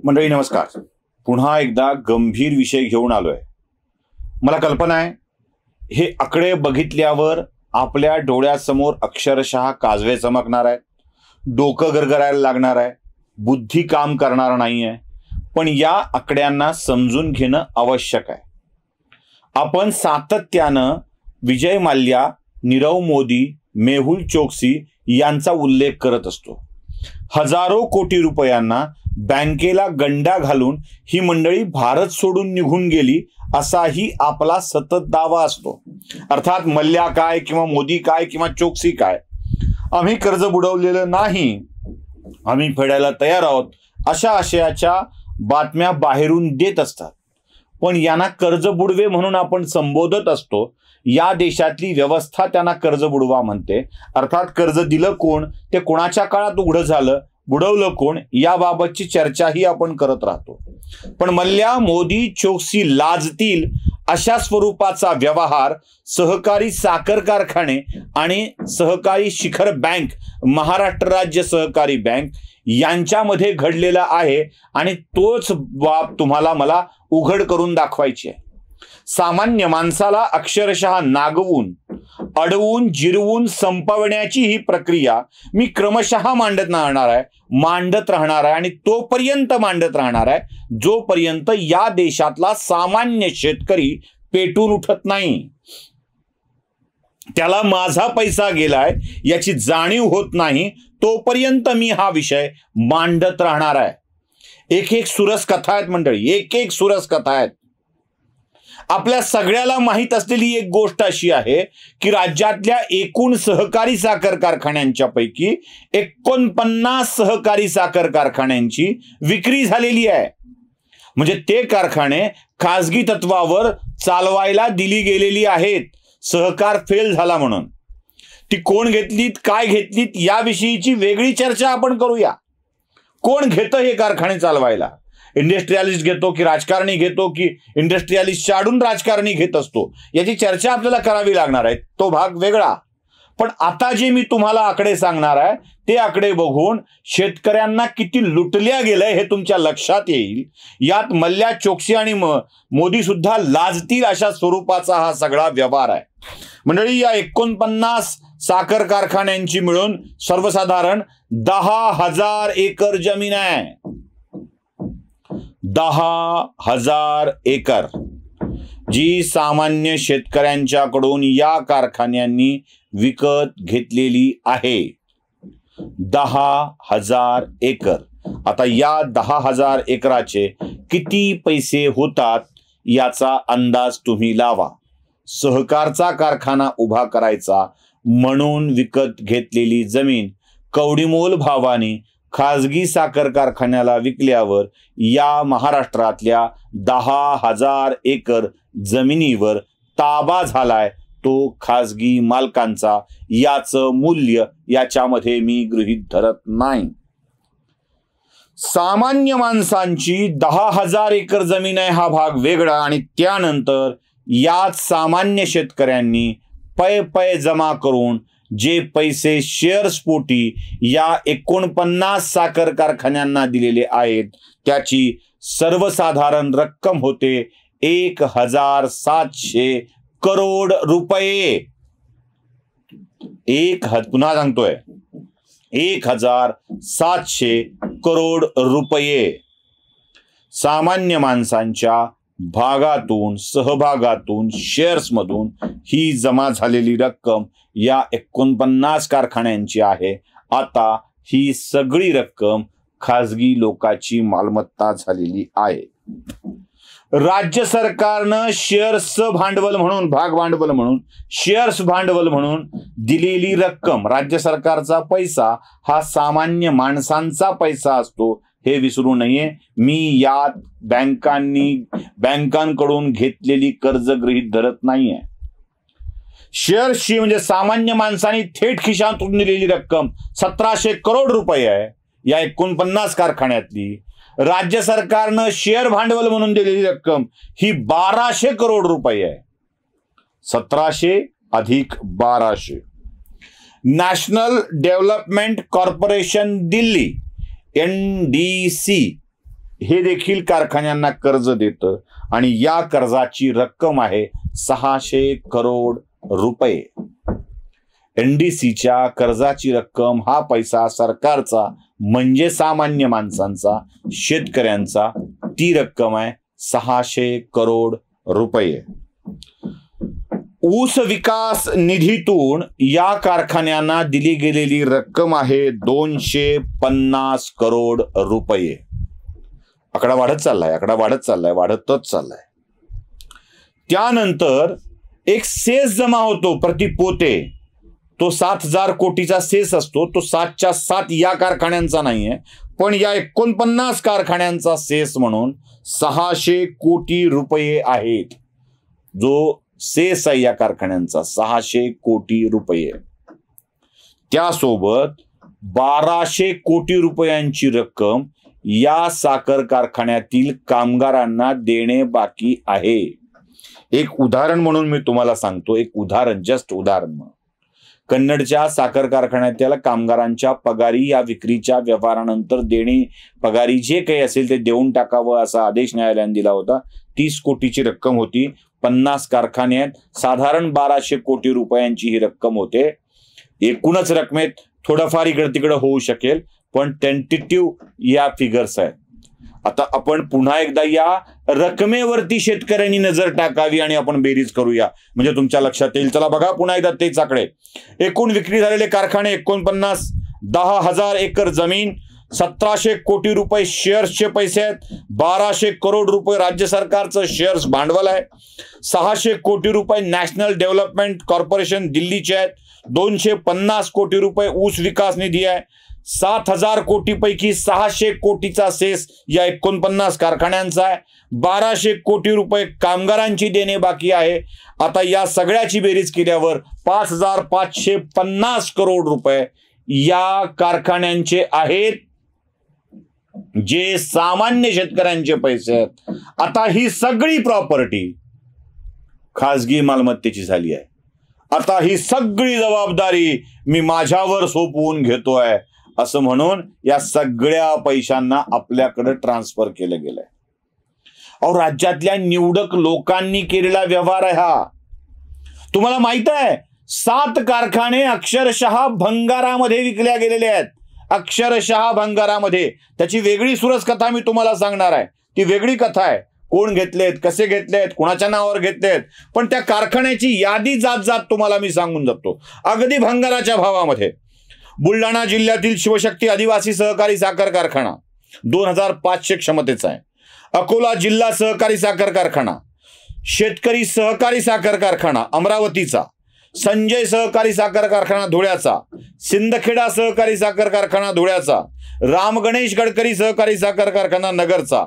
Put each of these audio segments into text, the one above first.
मंडळी नमस्कार. पुन्हा एकदा गंभीर विषय घेऊन आलोय. मला कल्पना आहे हे आकडे बघितल्यावर आपल्या डोळ्यासमोर अक्षरशः काजवे चमकणार आहे, डोकं गरगरायला लागणार आहे, बुद्धी काम करणार नाहीये. पण या आकड्यांना समजून घेणं आवश्यक आहे. आपण सातत्यानं विजय माल्या, नीरव मोदी, मेहुल चोक्सी यांचा उल्लेख करत असतो. हजारो कोटी रुपयांना बँकेला गंडा घालून ही मंडळी भारत सोडून निघून गेली असाही आपला सतत दावा असतो. अर्थात मल्ल्या काय किंवा मोदी काय किंवा चोक्सी काय, आम्ही कर्ज बुडवलेलं नाही, आम्ही फेडायला तयार आहोत अशा आशयाच्या बातम्या बाहेरून देत असतात. पण यांना कर्ज बुडवे म्हणून आपण संबोधत असतो. या देशातली व्यवस्था त्यांना कर्ज बुडवा म्हणते. अर्थात कर्ज दिलं कोण, ते कोणाच्या काळात उघड झालं, बुडवलं कोण, याबाबतची चर्चाही आपण करत राहतो. पण मल्ल्या, मोदी, चोक्सी लाजतील अशा स्वरूपाचा व्यवहार सहकारी साखर कारखाने आणि सहकारी शिखर बँक, महाराष्ट्र राज्य सहकारी बँक यांच्यामध्ये घडलेला आहे आणि तोच बाब तुम्हाला मला उघड करून दाखवायची आहे. सामान्य माणसाला अक्षरशः नागवून, अडवून, जिरवून संपवण्याची ही प्रक्रिया मी क्रमशः मांडत राहणार आहे आणि तोपर्यंत मांडत राहणार आहे जोपर्यंत या देशातला सामान्य शेतकरी पेटून उठत नाही, त्याला माझा पैसा गेलाय याची जाणीव होत नाही, तोपर्यंत मी हा विषय मांडत राहणार आहे. एक एक सुरस कथा आहेत मंडळी, एक एक सुरस कथा आहेत. आपल्या सगळ्याला माहित असलेली एक गोष्ट अशी आहे की राज्यातल्या एकूण सहकारी साखर कारखान्यांच्या पैकी 49 सहकारी साखर कारखान्यांची विक्री झालेली आहे. म्हणजे ते कारखाने खासगी तत्वावर चालवायला दिली गेलेली आहेत. सहकार फेल झाला म्हणून. ती कोण घेतलीत, काय घेतलीत याविषयीची वेगळी चर्चा आपण करूया. कोण घेतं हे कारखाने चालवायला? इंडस्ट्रियलिस्ट घेतो की राजकारणी घेतो की इंडस्ट्रियलिस्टच्या आडून राजकारणी घेत असतो, याची चर्चा आपल्याला करावी लागणार आहे. तो भाग वेगळा. पण आता जे मी तुम्हाला आकडे सांगणार आहे ते आकडे बघून शेतकऱ्यांना किती लुटल्या गेलंय हे तुमच्या लक्षात येईल. यात मल्ल्या, चोक्सी आणि मोदी सुद्धा लाजतील अशा स्वरूपाचा हा सगळा व्यवहार आहे. मंडळी, या 49 साखर कारखान्यांची मिळून सर्वसाधारण 10,000 एकर जमीन आहे. 10,000 एकर जी सामान्य शेतकऱ्यांच्याकडून या कारखान्यांनी विकत घेतलेली आहे. 10,000 एकर. आता या 10,000 एकराचे किती पैसे होतात याचा अंदाज तुम्ही लावा. सहकारचा कारखाना उभा करायचा म्हणून विकत घेतलेली जमीन कवडीमोल भावाने खाजगी साखर कारखान्याला विकल्यावर या महाराष्ट्रातल्या 10,000 एकर जमिनीवर ताबा झालाय तो खाजगी मालकांचा. याचं मूल्य याच्यामध्ये मी गृहीत धरत नाही. सामान्य माणसांची 10,000 एकर जमीन आहे हा भाग वेगळा. आणि त्यानंतर याच सामान्य शेतकऱ्यांनी पै जमा करून जे पैसे शेअर्स पोटी या 49 साखर कारखान्यांना दिलेले आहेत त्याची सर्वसाधारण रक्कम होते 1,700 करोड रुपये. पुन्हा सांगतोय 1,700 करोड रुपये. सामान्य माणसांच्या भागातून, सहभागातून, शेअर्समधून ही जमा झालेली रक्कम या 49 कारखान्यांची आहे. आता ही सगळी रक्कम खाजगी लोकांची मालमत्ता झालेली आहे. राज्य सरकारनं शेअर्सचं भांडवल म्हणून, भाग भांडवल म्हणून, शेअर्स भांडवल म्हणून दिलेली रक्कम, राज्य सरकारचा पैसा हा सामान्य माणसांचा पैसा असतो हे विसरू नये. मी यात बँकांकडून घेतलेली कर्ज गृहीत धरत नाहीये. शेअर्सची म्हणजे सामान्य माणसांनी थेट खिशातून दिलेली रक्कम 1,700 करोड रुपये आहे या 49 कारखान्यातली. राज्य सरकारनं शेअर भांडवल म्हणून दिलेली रक्कम ही 1,200 करोड रुपये आहे. 1,700 अधिक 1,200. National development corporation Delhi NDC हे देखील कारखान्यांना कर्ज देतं आणि या कर्जाची रक्कम आहे 600 करोड रुपये. एनडीसीच्या कर्जाची रक्कम, हा पैसा सरकारचा म्हणजे सामान्य माणसांचा, शेतकऱ्यांचा, ती रक्कम आहे 600 करोड रुपये. ऊस विकास निधीतून या कारखान्यांना दिली गेलेली रक्कम आहे 250 करोड रुपये. आकडा वाढत चाललाय, वाढतच चाललाय. त्यानंतर एक सेस जमा होतो प्रति पोते, तो 7,000 कोटीचा सेस असतो. तो 7च्या 7 या कारखान्यांचा नाहीये, पण या 49 कारखान्यांचा सेस म्हणून 600 कोटी रुपये आहेत. जो सेस आहे या कारखान्यांचा 600 कोटी रुपये. त्यासोबत 1200 कोटी रुपयांची रक्कम या साखर कारखान्यातील कामगारांना देणे बाकी आहे. एक उदाहरण म्हणून मी तुम्हाला सांगतो, एक उदाहरण, जस्ट उदाहरण म्हणून. कन्नडच्या साखर कारखान्यातील कामगारांच्या पगारी या विक्रीच्या व्यवहारानंतर देणे, पगारी जे काही असेल ते देऊन टाकावं असा आदेश न्यायालयाने दिला होता. 30 कोटीची रक्कम होती. 50 कारखाने आहेत, साधारण 1200 कोटी रुपयांची ही रक्कम होते. एकूणच रकमेत थोडंफार इकडे तिकडे होऊ शकेल, पण टेंटेटिव्ह या फिगर्स आहेत. आता आपण पुन्हा एकदा या रकमेवरती शेतकऱ्यांनी नजर टाकावी आणि आपण बेरीज करूया, म्हणजे तुमच्या लक्षात येईल. चला बघा पुन्हा एकदा तेच आकडे. एकूण विक्री झालेले कारखाने 49, 10,000 एकर जमीन, 1700 कोटी रुपये शेअर्सचे पैसे आहेत, 1200 करोड रुपये राज्य सरकारचं शेअर्स भांडवल आहे, 600 कोटी रुपये नॅशनल डेव्हलपमेंट कॉर्पोरेशन दिल्लीचे आहेत, 250 कोटी रुपये ऊस विकास निधी आहे, 7,000 कोटी पैकी 600 कोटीचा सेस या 49 कारखान्यांचा आहे, 1200 कोटी रुपये कामगारांची देणे बाकी आहे. आता या सगळ्याची बेरीज केल्यावर 5,550 करोड रुपये या कारखान्यांचे आहेत, जे सामान्य शेतकऱ्यांचे पैसे आहेत. आता ही सगळी प्रॉपर्टी खासगी मालमत्तेची झाली आहे. आता ही सगळी जबाबदारी मी माझ्यावर सोपवून घेतोय असं म्हणून या सगळ्या पैशांना आपल्याकडे ट्रान्सफर केलं गेलंय. अहो, राज्यातल्या निवडक लोकांनी केलेला व्यवहार आहे हा. तुम्हाला माहित आहे 7 कारखाने अक्षरशः भंगारामध्ये विकल्या गेलेले आहेत, अक्षरशः भंगारामध्ये. त्याची वेगळी सुरस कथा मी तुम्हाला सांगणार आहे. ती वेगळी कथा आहे. कोण घेतलेत, कसे घेतलेत, कोणाच्या नावावर घेतलेत, पण त्या कारखान्याची यादी जात जात तुम्हाला मी सांगून जातो. अगदी भंगाराच्या भावामध्ये बुलढाणा जिल्ह्यातील शिवशक्ती आदिवासी सहकारी साखर कारखाना 2500 क्षमतेचा आहे. अकोला जिल्हा सहकारी साखर कारखाना, शेतकरी सहकारी साखर कारखाना अमरावतीचा, संजय सहकारी साखर कारखाना धुळ्याचा, सिंदखेडा सहकारी साखर कारखाना धुळ्याचा, राम गणेश गडकरी सहकारी साखर कारखाना नगरचा.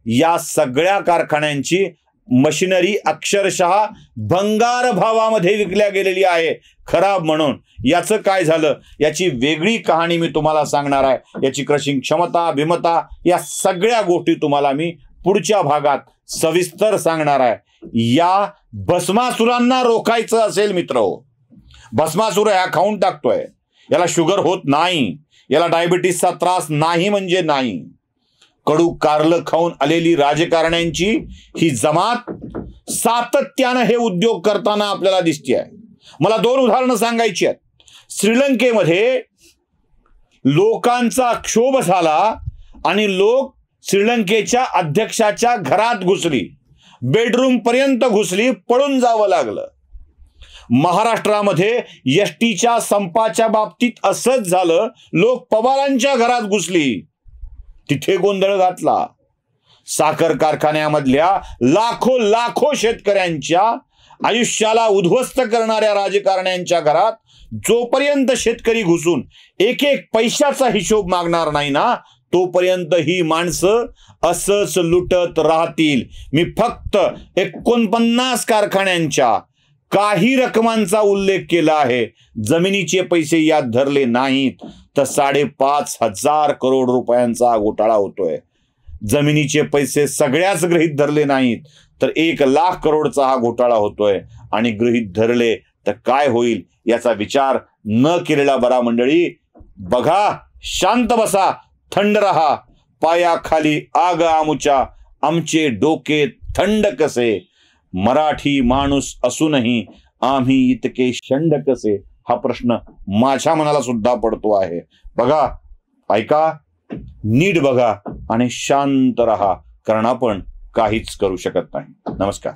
या सगळ्या कारखान्यांची मशिनरी अक्षरशः भंगार भावामध्ये विकल्या गेलेली आहे, खराब म्हणून. याचं काय झालं याची वेगळी कहाणी मी तुम्हाला सांगणार आहे. याची क्रशिंग क्षमता, भिमता, या सगळ्या गोष्टी तुम्हाला मी पुढच्या भागात सविस्तर सांगणार आहे. या भस्मासुरांना रोखायचं असेल मित्रहो, भस्मासुर ह्या खाऊन टाकतोय, याला शुगर होत नाही, याला डायबिटीसचा त्रास नाही म्हणजे नाही. कडू कारलं खाऊन आलेली राजकारण्यांची ही जमात सातत्यानं हे उद्योग करताना आपल्याला दिसते आहे. मला 2 उदाहरणं सांगायची आहेत. श्रीलंकेमध्ये लोकांचा क्षोभ झाला आणि लोक श्रीलंकेच्या अध्यक्षाच्या घरात घुसली, बेडरूम पर्यंत घुसली, पळून जावं लागलं. महाराष्ट्रामध्ये एसटीच्या संपाच्या बाबतीत असंच झालं. लोक पवारांच्या घरात घुसली, तिथे गोंधळ घातला. साखर कारखान्यामधल्या लाखो शेतकऱ्यांच्या आयुष्याला उद्ध्वस्त करणाऱ्या राजकारण्यांच्या घरात जोपर्यंत शेतकरी घुसून एक पैशाचा हिशोब मागणार नाही ना, तोपर्यंत ही माणसं असंच लुटत राहतील. मी फक्त 49 कारखान्यांच्या काही रकमांचा उल्लेख केला आहे. जमिनीचे पैसे यात धरले नाहीत तर 5,500 करोड रुपयांचा घोटाळा होतोय. जमिनीचे पैसे सगळ्याच गृहीत धरले नाहीत तर 1,00,000 करोडचा हा घोटाळा होतोय. आणि गृहीत धरले तर काय होईल याचा विचार न केलेला बरा मंडळी. बघा, शांत बसा, थंड रहा, पायाखाली आग आमुच्या, आमचे डोके थंड कसे, मराठी माणूस असूनही आम्ही इतके शंड कसे, हा प्रश्न माझ्या मनाला सुद्धा पडतो आहे. बघा, ऐका, नीट बघा आणि शांत रहा, कारण आपण काहीच करू शकत नाही. नमस्कार.